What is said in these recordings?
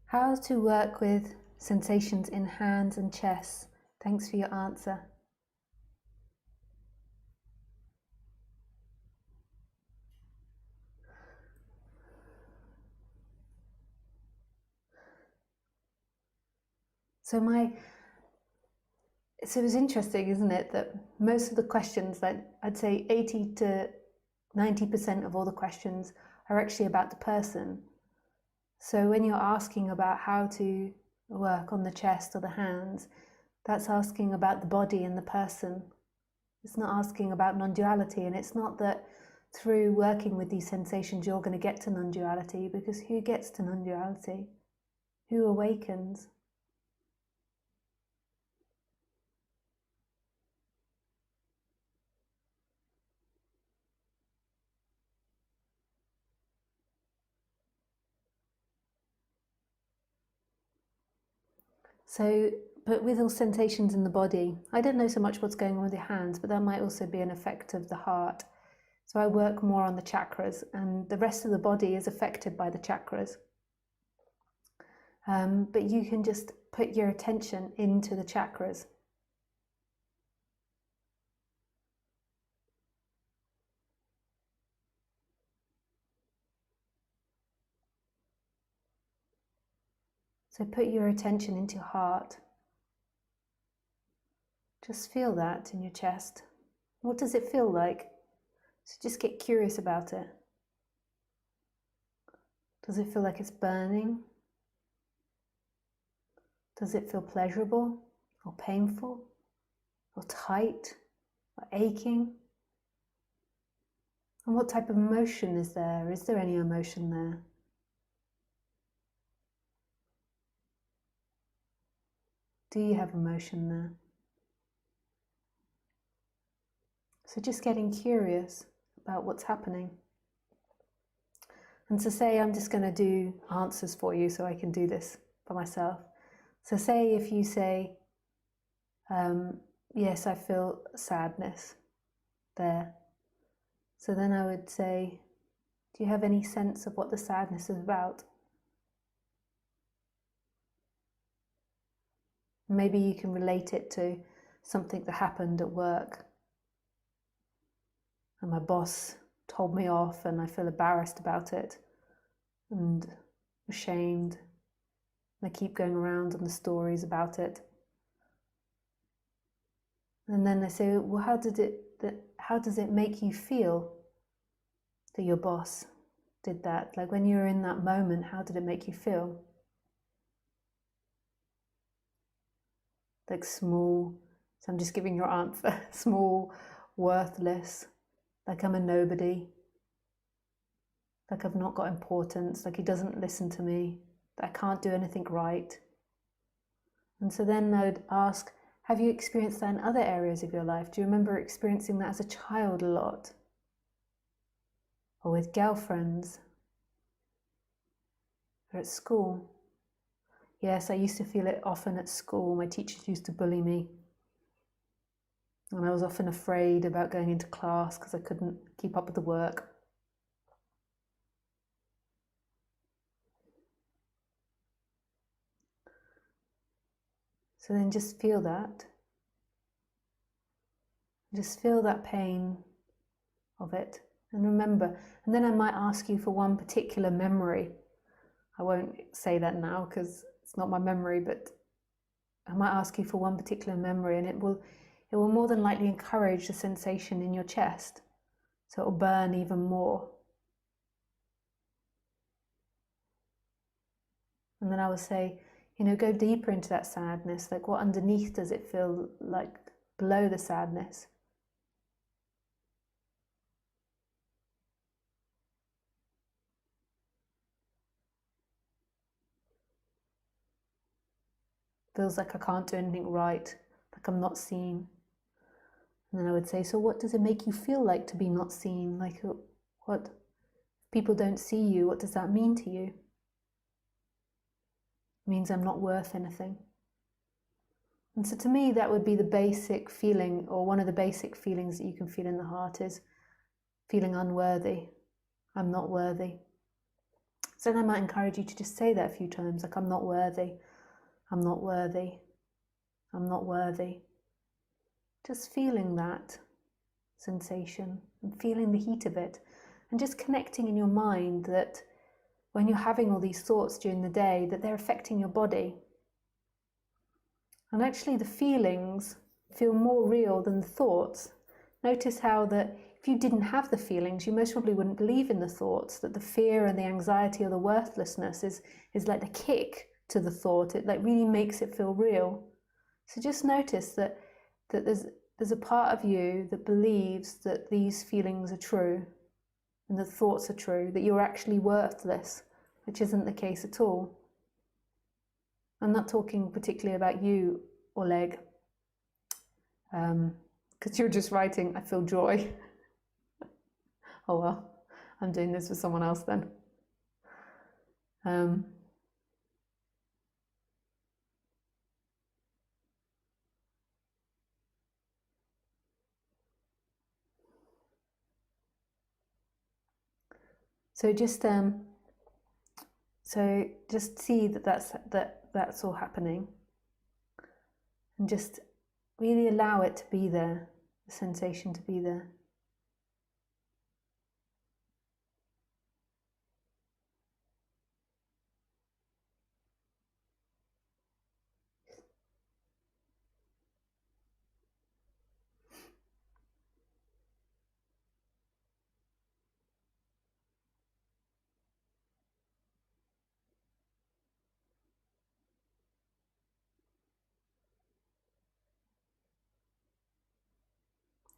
How to work with sensations in hands and chest. Thanks for your answer. So it was interesting, isn't it, that most of the questions, that I'd say 80 to 90% of all the questions are actually about the person. So when you're asking about how to work on the chest or the hands, that's asking about the body and the person. It's not asking about non-duality, and it's not that through working with these sensations you're going to get to non-duality, because who gets to non-duality? Who awakens? So, but with all sensations in the body, I don't know so much what's going on with your hands, but that might also be an effect of the heart. So I work more on the chakras, and the rest of the body is affected by the chakras. But you can just put your attention into the chakras. So put your attention into your heart. Just feel that in your chest. What does it feel like? So just get curious about it. Does it feel like it's burning? Does it feel pleasurable or painful or tight or aching? And what type of emotion is there? Is there any emotion there? Do you have emotion there? So just getting curious about what's happening. And to say, I'm just going to do answers for you so I can do this for myself. So say if you say, yes, I feel sadness there. So then I would say, do you have any sense of what the sadness is about? Maybe you can relate it to something that happened at work. And my boss told me off and I feel embarrassed about it and ashamed. And I keep going around on the stories about it. And then I say, well, how does it make you feel that your boss did that? Like when you were in that moment, how did it make you feel? Like small, so I'm just giving your answer, small, worthless, like I'm a nobody, like I've not got importance, like he doesn't listen to me, that I can't do anything right. And so then I would ask, have you experienced that in other areas of your life? Do you remember experiencing that as a child a lot? Or with girlfriends? Or at school? Yes, I used to feel it often at school. My teachers used to bully me. And I was often afraid about going into class because I couldn't keep up with the work. So then just feel that. Just feel that pain of it. And remember, and then I might ask you for one particular memory. I won't say that now because it's not my memory, but I might ask you for one particular memory, and it will more than likely encourage the sensation in your chest. So it will burn even more. And then I will say, go deeper into that sadness. Like what underneath does it feel like below the sadness? Feels like I can't do anything right, like I'm not seen. And then I would say, so what does it make you feel like to be not seen? Like what, if people don't see you, what does that mean to you? It means I'm not worth anything. And so to me, that would be the basic feeling, or one of the basic feelings that you can feel in the heart is feeling unworthy. I'm not worthy. So then I might encourage you to just say that a few times, like, I'm not worthy, I'm not worthy, I'm not worthy. Just feeling that sensation and feeling the heat of it, and just connecting in your mind that when you're having all these thoughts during the day, that they're affecting your body. And actually the feelings feel more real than the thoughts. Notice how that if you didn't have the feelings, you most probably wouldn't believe in the thoughts, that the fear and the anxiety or the worthlessness is like the kick to the thought. It like really makes it feel real. So just notice that there's a part of you that believes that these feelings are true and the thoughts are true, that you're actually worthless, which isn't the case at all. I'm not talking particularly about you, Oleg, because you're just writing, I feel joy. Oh well, I'm doing this for someone else then. So just see that's all happening, and just really allow it to be there, the sensation to be there.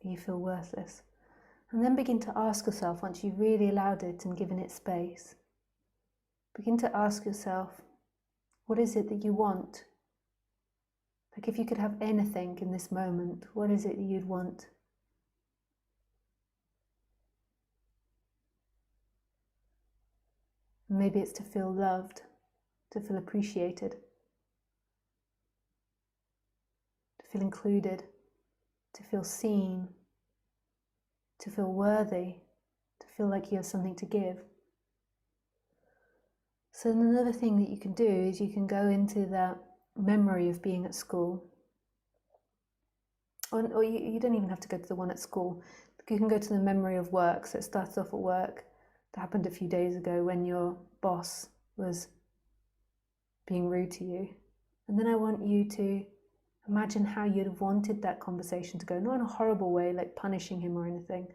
You feel worthless. And then begin to ask yourself, once you've really allowed it and given it space, begin to ask yourself, what is it that you want? Like if you could have anything in this moment, what is it that you'd want? Maybe it's to feel loved, to feel appreciated, to feel included, to feel seen, to feel worthy, to feel like you have something to give. So another thing that you can do is you can go into that memory of being at school. Or you don't even have to go to the one at school. You can go to the memory of work. So it starts off at work. That happened a few days ago when your boss was being rude to you. And then I want you to imagine how you'd have wanted that conversation to go, not in a horrible way, like punishing him or anything,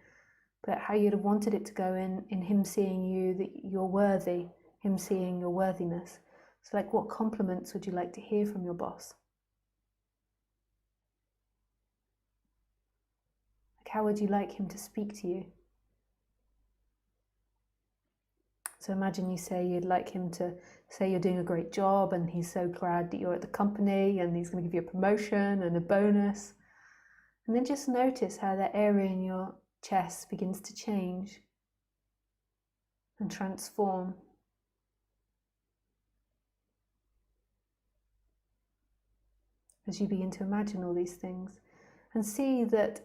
but how you'd have wanted it to go in him seeing you, that you're worthy, him seeing your worthiness. So like, what compliments would you like to hear from your boss? Like, how would you like him to speak to you? So imagine you say you'd like him to say you're doing a great job and he's so glad that you're at the company and he's going to give you a promotion and a bonus. And then just notice how that area in your chest begins to change and transform. As you begin to imagine all these things and see that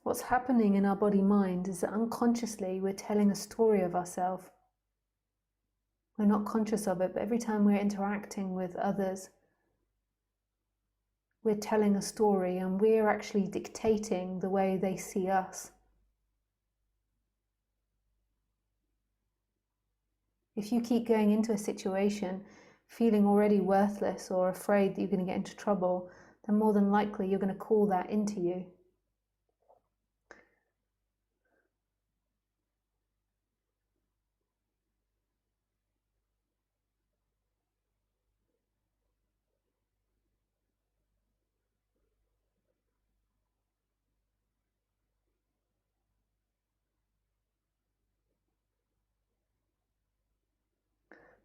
what's happening in our body-mind is that unconsciously we're telling a story of ourselves. We're not conscious of it, but every time we're interacting with others, we're telling a story and we're actually dictating the way they see us. If you keep going into a situation feeling already worthless or afraid that you're going to get into trouble, then more than likely you're going to call that into you.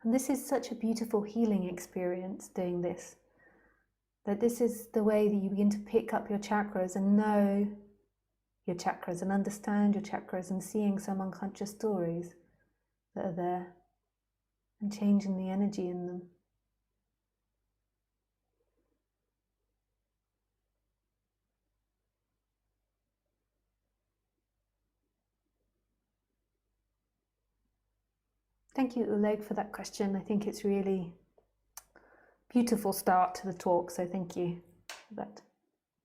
And this is such a beautiful healing experience, doing this. That this is the way that you begin to pick up your chakras and know your chakras and understand your chakras and seeing some unconscious stories that are there and changing the energy in them. Thank you, Oleg, for that question. I think it's really beautiful start to the talk, so thank you for that.